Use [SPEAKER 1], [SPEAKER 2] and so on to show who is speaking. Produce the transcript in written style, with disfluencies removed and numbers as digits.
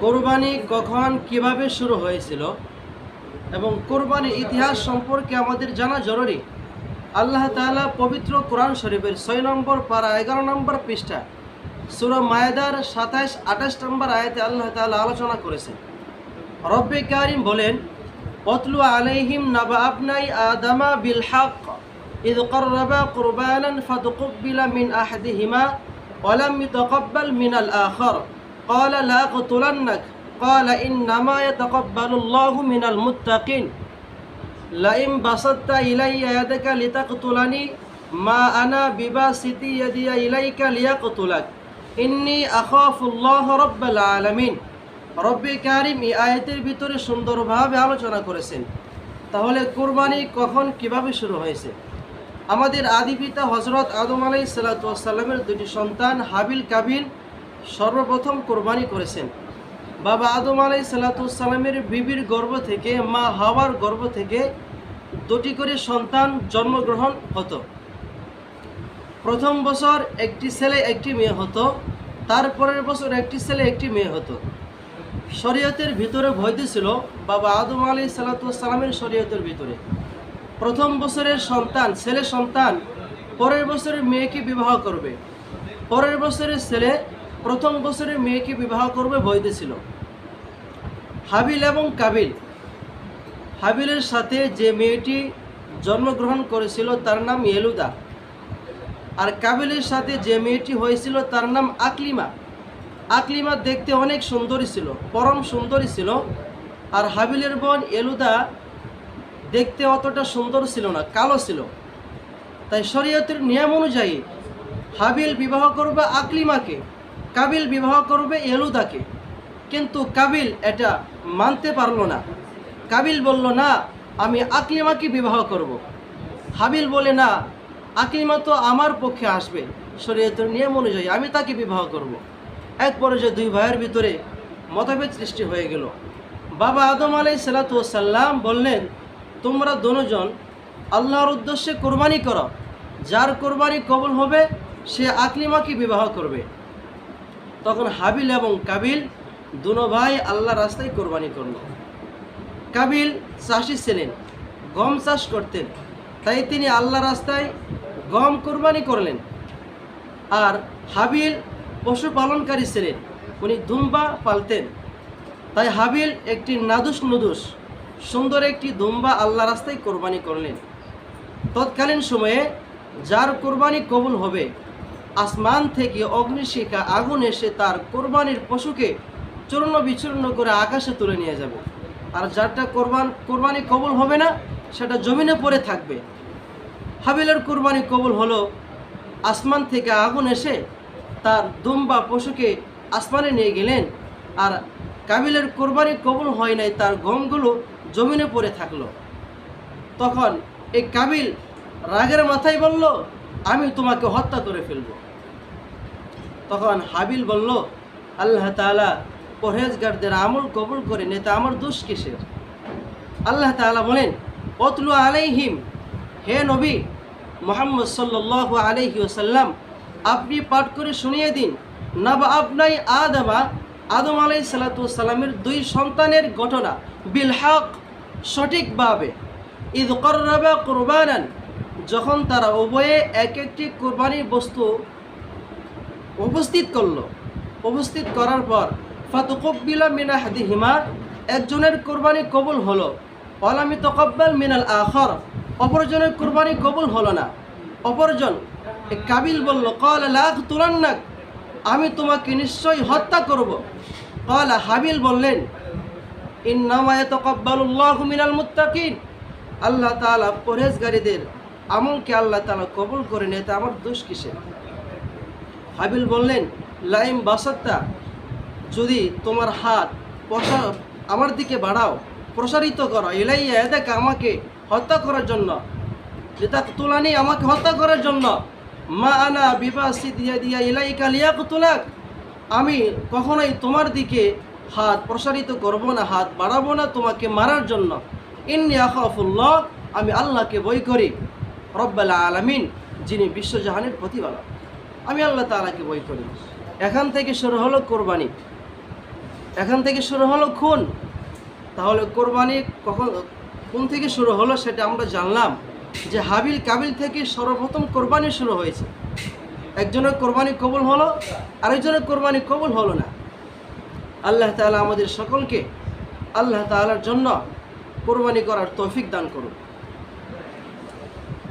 [SPEAKER 1] কোরবানি কখন কিভাবে শুরু হয়েছিল এবং কোরবানির ইতিহাস সম্পর্কে আমাদের জানা জরুরি। আল্লাহ তাআলা পবিত্র কোরআন শরীফের 6 নম্বর পারা 11 নম্বর পৃষ্ঠা সূরা মায়েদার 27-28 নম্বর আয়াতে আল্লাহ তাআলা আলোচনা করেছেন। রব্বে কারীম বলেন, ওয়াতলু আলাইহিম নাবা আবনাই আদামা বিল হক ইয ক্বাররাবা কুরবানান ফাতুকবিলা মিন আহাদিহিমা ওয়া লাম ইতাকাব্বাল মিনাল আখার ক্বালা লা আকতুলান্নাক ক্বালা ইন্নামা ইয়াতাকাব্বালুল্লাহু মিনাল মুত্তাকিন লাইম বাসাত্তা ইলাইয়া ইয়াদাকা লিতাকতুলানি মা আনা বিবাসিতি ইয়াদিয়া ইলাইকা লিয়াকতুলাক ইন্নী আখাফুল্লাহ রাব্বাল আলামিন। রব্বে কারীম এই আয়াতের ভিতরে সুন্দরভাবে আলোচনা করেছেন। তাহলে কোরবানি কখন কিভাবে শুরু হয়েছে? আমাদের আদি পিতা হযরত আদম আলাইহিস সালাতু ওয়াস সালামের দুটি সন্তান হাবিল কাবিল সর্বপ্রথম কোরবানি করেছেন। বাবা আদম আলাইহিস সালাতু ওয়াস সালামের বিবির গর্ভ থেকে, মা হাওয়ার গর্ভ থেকে দুটি করে সন্তান জন্মগ্রহণ হতো। প্রথম বছর একটি ছেলে একটি মেয়ে হতো, তারপরের বছর একটি ছেলে একটি মেয়ে হতো। শরীয়তের ভিতরে বৈধ ছিল বাবা আদম আলাইহিস সালাতু ওয়াস সালামের শরীয়তের ভিতরে প্রথম বছরের সন্তান ছেলে সন্তান পরের বছরের মেয়েকে বিবাহ করবে, পরের বছরের ছেলে প্রথম বছরের মেয়েকে বিবাহ করবে, বৈধ ছিল। হাবিল এবং কাবিল, হাবিলের সাথে যে মেয়েটি জন্মগ্রহণ করেছিল তার নাম ইয়েলুদা, আর কাবিলের সাথে যে মেয়েটি হয়েছিল তার নাম আকলিমা। আকলিমা দেখতে অনেক সুন্দরী ছিল, পরম সুন্দরী ছিল। আর হাবিলের বোন ইয়েলুদা দেখতে অতটা সুন্দর ছিল না, কালো ছিল। তাই শরীয়তের নিয়ম অনুযায়ী হাবিল বিবাহ করবে আকলিমাকে, কাবিল বিবাহ করবে ইয়েলুদাকে। কিন্তু কাবিল এটা মানতে পারল না। কাবিল বলল, না, আমি আকলিমাকে বিবাহ করব। হাবিল বলে, না, আকলিমা তো আমার পক্ষে আসবে, শরীয়তের নিয়ম অনুযায়ী আমি তাকে বিবাহ করব। এক পর্যায়ে দুই ভাইয়ের ভিতরে মতভেদ সৃষ্টি হয়ে গেল। বাবা আদম আলাইহিস সালাতু ওয়াস সালাম বললেন, তোমরা দুজন আল্লাহর উদ্দেশ্যে কোরবানি করো, যার কোরবানি কবুল হবে সে আকলিমাকে বিবাহ করবে। তখন হাবিল এবং কাবিল দুনো ভাই আল্লাহর রাস্তায় কোরবানি করল। কাবিল চাষি ছিলেন, গম চাষ করতেন, তাই তিনি আল্লাহর রাস্তায় গম কোরবানি করলেন। আর হাবিল পশুপালনকারী ছিলেন, উনি দুম্বা পালতেন। তাই হাবিল একটি নাদুস নুদুস সুন্দর একটি দুম্বা আল্লাহ রাস্তায় কোরবানি করলেন। তৎকালীন সময়ে যার কোরবানি কবুল হবে, আসমান থেকে অগ্নিশিখা আগুন এসে তার কোরবানির পশুকে চূর্ণ বিচূর্ণ করে আকাশে তুলে নিয়ে যাবে। আর যারটা কোরবানি কবুল হবে না সেটা জমিনে পড়ে থাকবে। হাবিলের কোরবানি কবুল হলো, আসমান থেকে আগুন এসে তার দুম্বা পশুকে আসমানে নিয়ে গেলেন। আর কাবিলের কোরবানি কবুল হয় নাই, তার গমগুলো জমিনে পড়ে থাকলো। তখন এই কাবিল রাগের মাথায় বলল, আমি তোমাকে হত্যা করে ফেলব। তখন হাবিল বলল, আল্লাহ তাআলা পরহেজগারদের আমল কবুল করে নেতা, আমার দোষ কিসের? আল্লাহ তাআলা বলেন, ওয়াতলু আলাইহিম, হে নবী মুহাম্মদ সাল্লাল্লাহু আলাইহি ওয়াসাল্লাম, আপনি পাঠ করে শুনিয়ে দিন, নাবা আবনাই আদামা, আদম আলাইহিস সালাতু ওয়াস সালামের দুই সন্তানের ঘটনা, বিল হক, সঠিকভাবে। ইয ক্বাররাবা কুরবানান, যখন তারা উভয়ে এক একটি কোরবানির বস্তু উপস্থিত করার পর ফাতুকবিলা মিন আহাদিহিমা, একজনের কোরবানি কবুল হলো, ওয়া লাম ইতাকাব্বাল মিনাল আখার, অপরজনের কোরবানি কবুল হলো না। অপরজন কাবিল বলল, ক্বালা লা আকতুলান্নাক, আমি তোমাকে নিশ্চয়ই হত্যা করব। ক্বালা, হাবিল বললেন, ইন্নামা ইয়াতাকাব্বালুল্লাহু মিনাল মুত্তাকিন, আল্লাহ তাআলা পরহেজগারীদের আমলকে আল্লাহ তাআলা কবুল করে নেয়, আমার দোষ কিসের? হাবিল বললেন, লাইম বাসাত্তা, যদি তোমার হাত আমার দিকে বাড়াও, প্রসারিত করো, ইলাইয়া ইয়াদাকা, আমাকে হত্যা করার জন্য, লিতাকতুলানি, আমাকে হত্যা করার জন্য, মা আনা বিবাসিতি ইয়াদিয়া ইলাইকা লিয়াকতুলাক, আমি কখনোই তোমার দিকে হাত প্রসারিত করব না, হাত বাড়াবো না তোমাকে মারার জন্য। ইন্নী আখাফুল্লাহ, আমি আল্লাহকে ভয় করি, রব্বাল আলামিন, যিনি বিশ্বজাহানের প্রতিপালক, আমি আল্লাহ তাআলাকে ভয় করি। এখান থেকে শুরু হলো কোরবানি। এখান থেকে শুরু হলো খুন। তাহলে কোরবানি কোন থেকে শুরু হলো সেটা আমরা জানলাম যে হাবিল কাবিল থেকে সর্বপ্রথম কোরবানি শুরু হয়েছে। একজনের কোরবানি কবুল হলো, আরেকজনের কোরবানি কবুল হলো না। আল্লাহ তাআলা আমাদের সকলকে আল্লাহ তাআলার জন্য কোরবানি করার তৌফিক দান করুন।